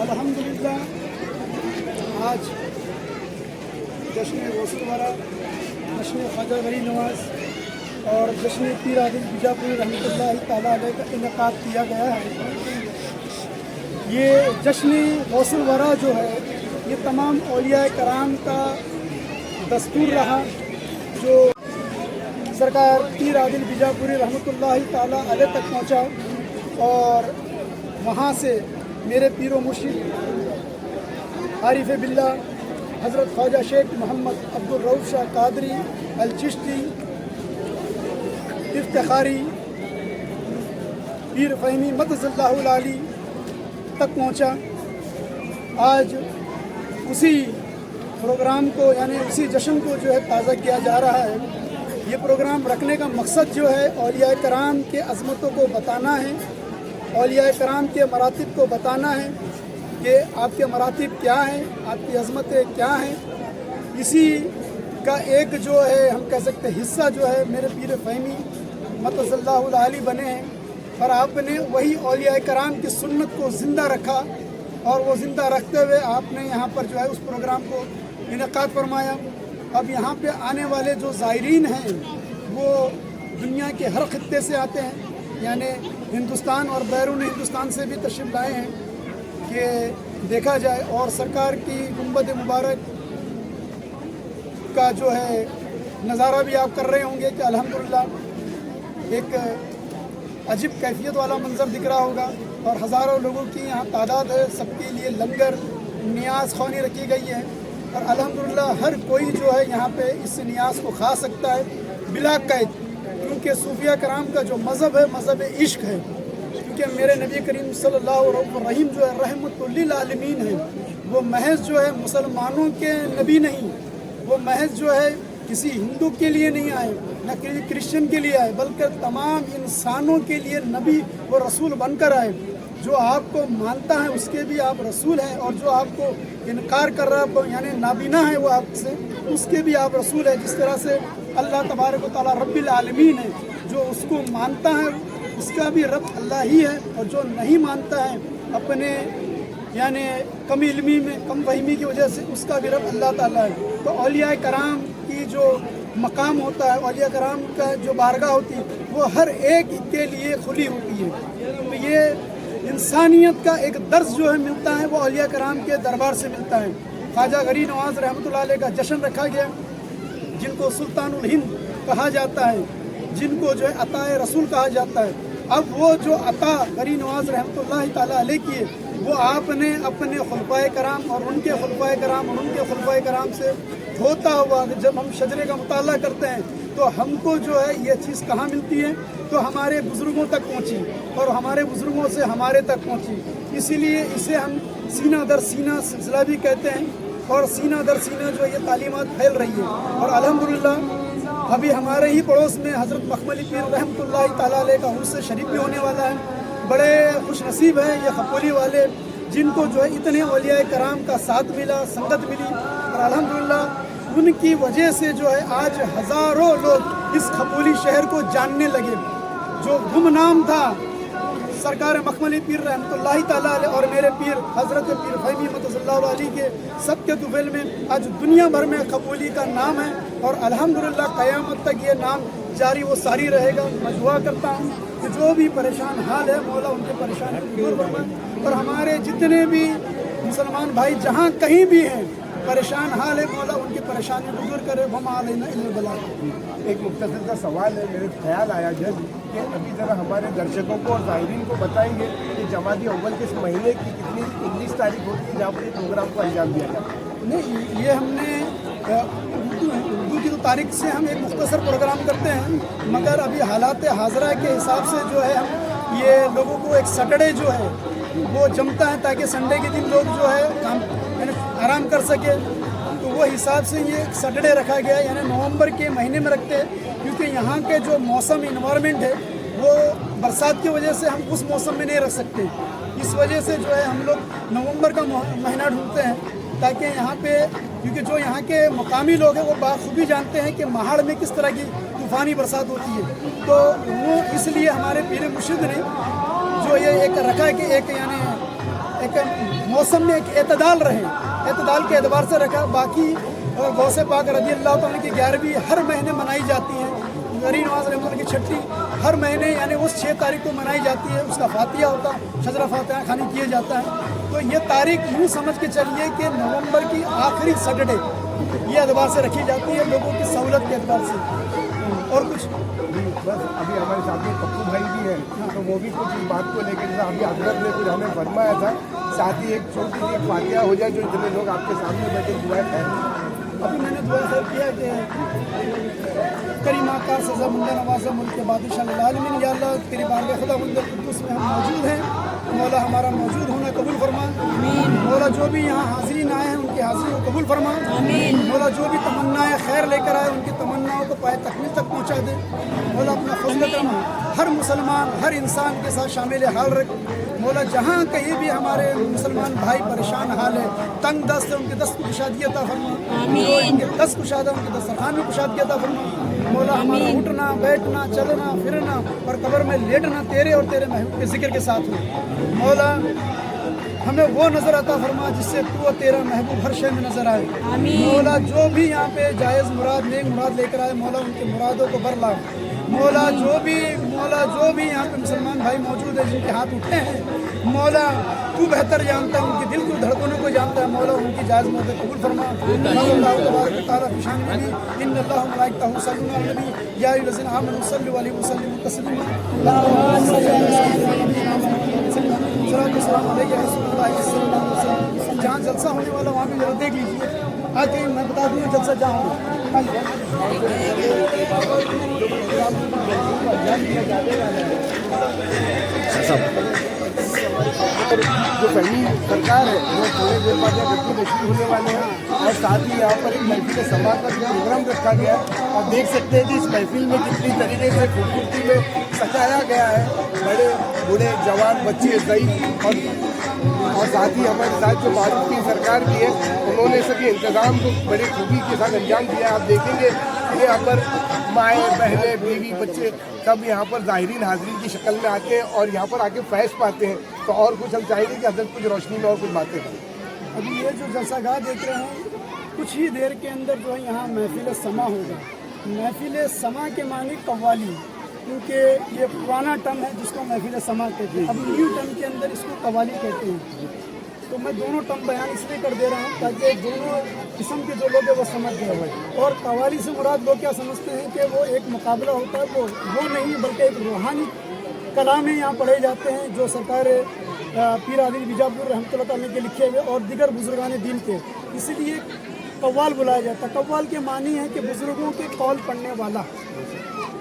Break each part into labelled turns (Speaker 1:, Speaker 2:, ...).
Speaker 1: अल्हम्दुलिल्लाह आज जश्न गौसुल वरा, जश्न ख्वाजा गरीब नवाज और जश्न पीर आदिल बीजापुरी रहमतुल्लाह ताला अलैह का इनेकाद किया गया है। ये जश्न गौसुल वरा जो है ये तमाम औलिया कराम का दस्तूर रहा, जो सरकार पीर आदिल बीजापुरी रहमतुल्लाह ताला अलैह तक पहुँचा और वहाँ से मेरे पीरो मुर्शिद आरिफ बिल्ला हज़रत ख्वाजा शेख मोहम्मद अब्दुल रऊफ़ शाह कादरी अल चिश्ती इफ्तिखारी पीर फ़हीमी मदज़ल्लाहुल आली तक पहुँचा। आज उसी प्रोग्राम को यानी उसी जश्न को जो है ताज़ा किया जा रहा है। ये प्रोग्राम रखने का मकसद जो है औलिया कराम के अज़मतों को बताना है, औलिया कराम के मरातिब को बताना है कि आपके मरातिब क्या हैं, आपकी अज़मतें क्या हैं। इसी का एक जो है हम कह सकते हैं हिस्सा जो है मेरे पीर फ़हीमी मदज़ल्लाहुल आली बने हैं और आपने वही औलिया कराम की सुन्नत को ज़िंदा रखा और वो ज़िंदा रखते हुए आपने यहाँ पर जो है उस प्रोग्राम को इनेकाद फरमाया। अब यहाँ पे आने वाले जो ज़ायरीन हैं वो दुनिया के हर खित्ते से आते हैं, यानी हिंदुस्तान और बैरून हिंदुस्तान से भी तशरीफ़ लाए हैं कि देखा जाए। और सरकार की गुंबद मुबारक का जो है नज़ारा भी आप कर रहे होंगे कि अल्हम्दुलिल्लाह एक अजीब कैफियत वाला मंज़र दिख रहा होगा और हज़ारों लोगों की यहाँ तादाद है। सबके लिए लंगर नियाज़ ख़वानी रखी गई है और अल्हम्दुलिल्लाह हर कोई जो है यहाँ पे इस नियाज़ को खा सकता है बिला कैद, क्योंकि सूफिया कराम का जो मज़हब है मज़हब इश्क है। क्योंकि मेरे नबी करीम सल्लल्लाहु अलैहि वसल्लम जो है रहमतुल लिल आलमीन है, वो महज जो है मुसलमानों के नबी नहीं, वो महज जो है किसी हिंदू के लिए नहीं आए, न किसी क्रिश्चियन के लिए आए, बल्कि तमाम इंसानों के लिए नबी व रसूल बनकर आए। जो आपको मानता है उसके भी आप रसूल हैं और जो आपको इनकार कर रहा है यानी नाबीना है वो आपसे, उसके भी आप रसूल हैं। जिस तरह से अल्लाह तबारक व तआला रब्बिल आलमीन है, जो उसको मानता है उसका भी रब अल्लाह ही है और जो नहीं मानता है अपने यानी कम इल्मी में कम फहमी की वजह से उसका भी रब अल्लाह ताला है। तो औलिया कराम की जो मकाम होता है, औलिया कराम का जो बारगाह होती है वो हर एक के लिए खुली होती है। तो ये इंसानियत का एक दर्स जो है मिलता है वो औलिया कराम के दरबार से मिलता है। ख्वाजा गरीब नवाज रहमतुल्लाह अलैह का जश्न रखा गया, जिनको सुल्तानुल हिंद कहा जाता है, जिनको जो है अताए रसूल कहा जाता है। अब वो जो अता गरीब नवाज रहमतुल्लाह ताला अलैह की है वो आपने अपने खुलफाए कराम और उनके खुलफाए कराम और उनके खुलफाए कराम से होता हुआ जब हम शजरे का मुताला करते हैं तो हमको जो है ये चीज़ कहाँ मिलती है, तो हमारे बुज़ुर्गों तक पहुँची और हमारे बुज़ुर्गों से हमारे तक पहुँची। इसीलिए इसे हम सीना दर सीना सिलसिला भी कहते हैं और सीना दर सीना जो ये तालीमात फैल रही है। और अल्हम्दुलिल्लाह अभी हमारे ही पड़ोस में हज़रत मखमली पीर रहमतुल्लाह ताला अलैह का उर्स शरीफ भी होने वाला है। बड़े खुश नसीब हैं ये खपोली वाले जिनको जो है इतने औलिया कराम का साथ मिला, संगत मिली और अल्हम्दुलिल्लाह उनकी वजह से जो है आज हज़ारों लोग इस खपोली शहर को जानने लगे। जो गुमनाम था सरकार मखमली पीर रहमतुल्लाह ताला अलैह और मेरे पीर हज़रत पीर फ़हीमी मदज़ल्लाहुल आली के सबके तुफ़ैल में आज दुनिया भर में खपोली का नाम है और अल्हम्दुलिल्लाह क़यामत तक ये नाम जारी व सारी रहेगा। मैं दुआ करता हूँ कि जो भी परेशान हाल है मौला उनके परेशानी को दूर फरमाए और हमारे जितने भी मुसलमान भाई जहाँ कहीं भी हैं परेशान हाल है मौला उनकी परेशानी को दूर करे। वमा अलैना इल्लल बलाग।
Speaker 2: एक मुख्तसर सा सवाल है, मेरे ख्याल आया जज कि अभी ज़रा हमारे दर्शकों को और ज़ाहिरीन को बताएंगे कि जमाती अव्वल के इस महीने की कितनी 19 तारीख होती है जहाँ पर ये प्रोग्राम को अंजाम दिया जाता है?
Speaker 1: नहीं, ये हमने उर्दू की तो तारीख से हम एक मुख्तसर प्रोग्राम करते हैं, मगर अभी हालात हाज़रा के हिसाब से जो है हम ये लोगों को एक सैटरडे जो है वो जमता है ताकि संडे के दिन लोग जो है काम आराम कर सके। तो वो हिसाब से ये सैटरडे रखा गया है, यानी नवंबर के महीने में रखते हैं क्योंकि यहाँ के जो मौसम इन्वायरमेंट है वो बरसात की वजह से हम उस मौसम में नहीं रख सकते। इस वजह से जो है हम लोग नवंबर का महीना ढूंढते हैं ताकि यहाँ पे, क्योंकि जो यहाँ के मकामी लोग हैं वो बाखूबी जानते हैं कि महाड़ में किस तरह की तूफ़ानी बरसात होती है। तो वो इसलिए हमारे पीर मुर्शिद ने जो ये एक रखा है कि एक यानी ایک موسم میں ایک اعتدال رہے، اعتدال کے اعتبار سے رکھا۔ باقی غوث پاک رضی اللہ تعالیٰ کی 11ویں ہر مہینے منائی جاتی ہے، غری نواز رحمۃ اللہ کی چھٹی ہر مہینے یعنی اس 6 تاریخ کو منائی جاتی ہے، اس کا فاتحہ ہوتا ہے، شجرہ فاتحہ خوانی کیا جاتا ہے۔ تو یہ تاریخ یوں سمجھ کے چلیے کہ نومبر کی آخری سیٹرڈے یہ اعتبار سے رکھی جاتی ہے، لوگوں کی سہولت کے اعتبار سے۔ اور کچھ
Speaker 2: بس ابھی ہمارے ساتھ میں پپو بھائی بھی ہیں، تو وہ بھی کچھ اس بات کو لے کے جیسا ابھی حضرت نے کچھ ہمیں فرمایا تھا، ساتھ ہی ایک چھوٹی سی ایک فاتحہ ہو جائے جو اتنے لوگ آپ کے سامنے بیٹھے دعائیں پھیلیں۔
Speaker 1: ابھی میں نے دعا خیر کیا کہ کریم آقا سزا مندہ نوازہ ملک کے بادشاہ العالمین، یا اللہ تیری بارگاہ خدا مند قدوس میں ہم موجود ہیں، مولا ہمارا موجود ہونا قبول فرما۔ مولا جو بھی یہاں حاضرین آئے ہیں ان کی حاضری کو قبول فرما۔ مولا جو بھی تمنائیں خیر لے کر آئے ان کی تمناؤں کو پائے تکمیل تک پہنچا دے۔ مولا اپنا فضل کرم ہر مسلمان ہر انسان کے ساتھ شامل حال رکھ۔ مولا جہاں کہیں بھی ہمارے مسلمان بھائی پریشان حال ہے، تنگ دست ہے، ان کے دست کو کشادگی عطا فرما۔ ان کے دست کشادہ ان کے دسترخوان میں کشادگی عطا فرما۔ مولا ہمارا اٹھنا بیٹھنا چلنا پھرنا اور قبر میں لیٹنا تیرے اور تیرے محبوب کے ذکر کے ساتھ ہو۔ مولا ہمیں وہ نظر عطا فرما جس سے تو اور تیرا محبوب ہر شے میں نظر آئے۔ مولا جو بھی یہاں پہ جائز مراد نیک مراد لے کر آئے، مولا ان کی مرادوں کو بر لا۔ مولا جو بھی یہاں پہ مسلمان بھائی موجود ہیں جن کے ہاتھ اٹھے ہیں، مولا تو بہتر جانتا ہے، ان کے دل کو دھڑکنوں کو جانتا ہے، مولا ان کی جائز مراد قبول فرما۔ اللہ تبارک و تعالیٰ کی شان میں ان اللہ و ملائکتہ یصلون علی النبی یا ایھا الذین آمنوا صلوا علیہ وسلموا تسلیما۔ جہاں جلسہ ہونے والا وہاں بھی ذرا دیکھ لیجیے، آگے میں بتا دوں جلسہ جہاں ہوگا۔
Speaker 2: جو فہمی سرکار ہے وہ تھوڑے دیر بعد گھر کی تشریف ہونے والے ہیں، اور ساتھ ہی یہاں پر ایک محفل سماع کا جو پروگرام رکھا گیا ہے، اور دیکھ سکتے ہیں کہ اس محفل میں کتنی طریقے سے خوبصورتی میں سجایا گیا ہے، بڑے بوڑھے جوان بچے ضعیف، اور ساتھ ہی ہمارے ساتھ جو بھارت کی سرکار بھی ہے انہوں نے سبھی انتظام کو بڑی خوبی کے ساتھ انجام دیا ہے۔ آپ دیکھیں گے کہ یہاں پر مائیں بہنیں بیوی بچے سب یہاں پر ظاہرین حاضرین کی شکل میں آتے ہیں اور یہاں پر آ کے فیض پاتے ہیں۔ تو اور کچھ ہم چاہیں گے کہ حضرت کچھ روشنی میں اور کچھ باتیں کریں۔
Speaker 1: ابھی یہ جو جلسہ گاہ دیکھ رہے ہیں، کچھ ہی دیر کے اندر جو ہے یہاں محفل سما ہوگا۔ محفل سما کے معنی قوالی، کیونکہ یہ پرانا ٹرم ہے جس کو محفل سما کہتے ہیں، اب نیو ٹرم کے اندر اس کو قوالی کہتے ہیں۔ تو میں دونوں ٹرم بیان اس لیے کر دے رہا ہوں تاکہ دونوں قسم کے جو لوگ ہیں وہ سمجھ گئے۔ اور قوالی سے مراد لوگ کیا سمجھتے ہیں کہ وہ ایک مقابلہ ہوتا ہے، وہ نہیں بلکہ ایک روحانی کلام یہاں پڑھے جاتے ہیں جو سرکار پیر عادل بیجاپور رحمۃ اللہ تعالیٰ کے لکھے ہوئے اور دیگر بزرگان دین کے، اسی لیے قوال بلایا جاتا ہے۔ قوال کے معنی ہے کہ بزرگوں کے قول پڑھنے والا۔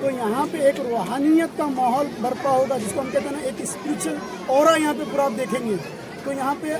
Speaker 1: تو یہاں پہ ایک روحانیت کا ماحول برپا ہوگا جس کو ہم کہتے ہیں نا، ایک اسپریچل اورا یہاں پہ پورا آپ دیکھیں گے۔ تو یہاں پہ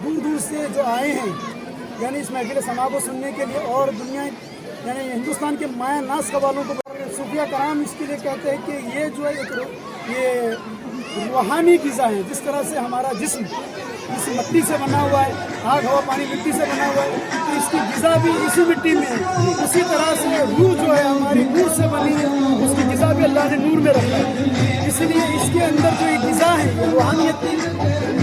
Speaker 1: دور دور سے جو آئے ہیں یعنی اس محفل سما کو سننے کے لیے، اور دنیا یعنی ہندوستان کے مایا ناز قوالوں کو صوفیہ کرام اس کے لیے کہتے ہیں کہ یہ جو ہے یہ روحانی غذا ہے۔ جس طرح سے ہمارا جسم اس مٹی سے بنا ہوا ہے، آگ ہوا پانی مٹی سے بنا ہوا ہے، تو اس کی غذا بھی اسی مٹی میں ہے۔ اسی طرح سے روح جو ہے ہماری نور سے بنی ہے، اس کی غذا بھی اللہ نے نور میں رکھا ہے۔ اس لیے اس کے اندر جو یہ غذا ہے، یہ روحانیت کی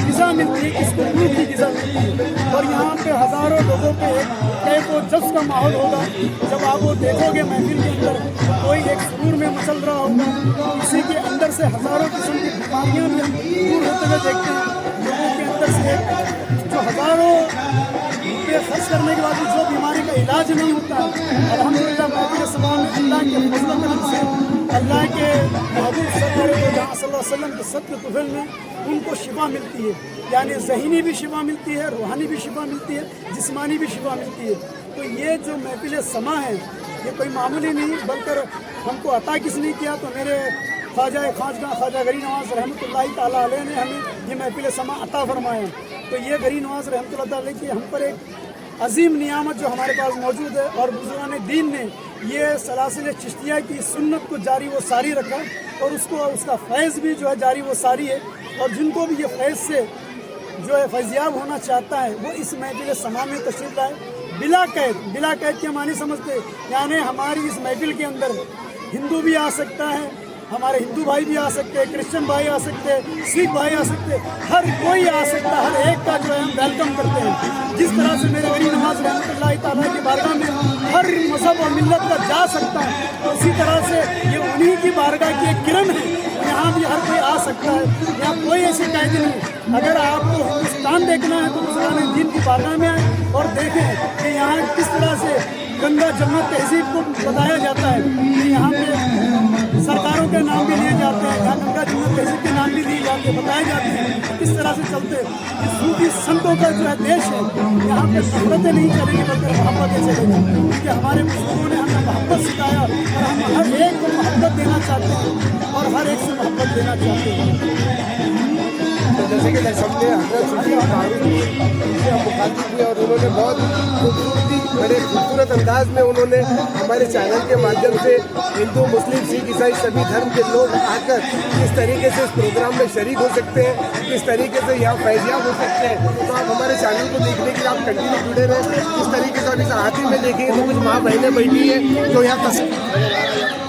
Speaker 1: غذا ملتی ہے، اس کو روح کی غذا ملتی ہے۔ اور یہاں پہ ہزاروں لوگوں پہ ایک کیف و جذب کا ماحول ہوگا۔ جب آپ وہ دیکھو گے محفل کے اندر کوئی ایک سرور میں مچل رہا ہوگا، اسی کے اندر سے ہزاروں قسم کی بیماریاں بھی ہم دور ہوتے ہوئے دیکھتے ہیں۔ لوگوں کے اندر سے جو ہزاروں روپے خرچ کرنے کے بعد بھی جو بیماری کا علاج نہیں ہوتا ہے، الحمدللہ محفل سما میں اللہ کے فضل و کرم سے، اللہ کے محبوب سرکار جہاں صلی اللہ علیہ وسلم کے صدقے طفیل میں ان کو شفا ملتی ہے، یعنی ذہنی بھی شفا ملتی ہے، روحانی بھی شفا ملتی ہے، جسمانی بھی شفا ملتی ہے۔ تو یہ جو محفل سما ہے یہ کوئی معمولی نہیں، بلکہ ہم کو عطا کس نے کیا؟ تو میرے خواجہ خواجہ غری نواز رحمۃ اللہ تعالیٰ علیہ نے ہمیں یہ محفل سما عطا فرمایا۔ تو یہ غری نواز رحمۃ اللہ تعالیٰ کی ہم پر ایک عظیم نعمت جو ہمارے پاس موجود ہے، اور بزرگان دین نے یہ سلاسل چشتیہ کی سنت کو جاری و ساری رکھا، اور اس کا فیض بھی جو ہے جاری و ساری ہے۔ اور جن کو بھی یہ فیض سے جو ہے فیضیاب ہونا چاہتا ہے وہ اس محفل سما میں تشریف لائے بلا قید کے معنی سمجھتے، یعنی ہماری اس محفل کے اندر ہندو بھی آ سکتا ہے، हमारे हिंदू भाई भी आ सकते हैं, क्रिश्चियन भाई आ सकते हैं, सिख भाई आ सकते हैं, हर कोई आ सकता है, हर एक का जो है हम वेलकम करते हैं। जिस तरह से मेरे गरीब नवाज रहमतुल्लाह तआला की बारगाह में हर मजहब और मिल्लत का जा सकता है, उसी तरह से ये उन्हीं की बारगाह की एक किरण है, यहाँ भी हर कोई आ सकता है। यहाँ कोई ऐसी कैद नहीं। अगर आपको हिंदुस्तान देखना है तो मुसलमान दीन की बारगाह में आए और देखें कि यहाँ किस तरह से गंगा जमुना तहजीब को बताया जाता है कि यहाँ पे सरकारों के नाम भी लिए जाते हैं, यहाँ गंगा जमुना तहजीब के नाम भी लिए जाते हैं, बताए जाते हैं किस तरह से चलते हैं। सूफी संतों का जो है देश है, यहाँ पे नफरतें नहीं चलेंगी बल्कि मोहब्बतें चलेंगी, क्योंकि हमारे बुजुर्गों ने हमें मोहब्बत सिखाया और हम हर एक को मोहब्बत देना चाहते हैं और हर एक से मोहब्बत देना चाहते हैं।
Speaker 2: तो जैसे कि हमने हजरत सूफी फारूक से हम मुखातिब हुए और उन्होंने बहुत बड़े खूबसूरत अंदाज में उन्होंने हमारे चैनल के माध्यम से हिंदू, मुस्लिम, सिख, ईसाई सभी धर्म के लोग आकर किस तरीके से इस प्रोग्राम में शरीक हो सकते हैं, किस तरीके से यहाँ फैजियाब हो सकते हैं। तो आप हमारे चैनल को देखने के लिए आप कंटिन्यू जुड़े रहें। इस तरीके से अभी हाथी में देखेंगे तो कुछ माँ बहनें बैठी हैं जो यहाँ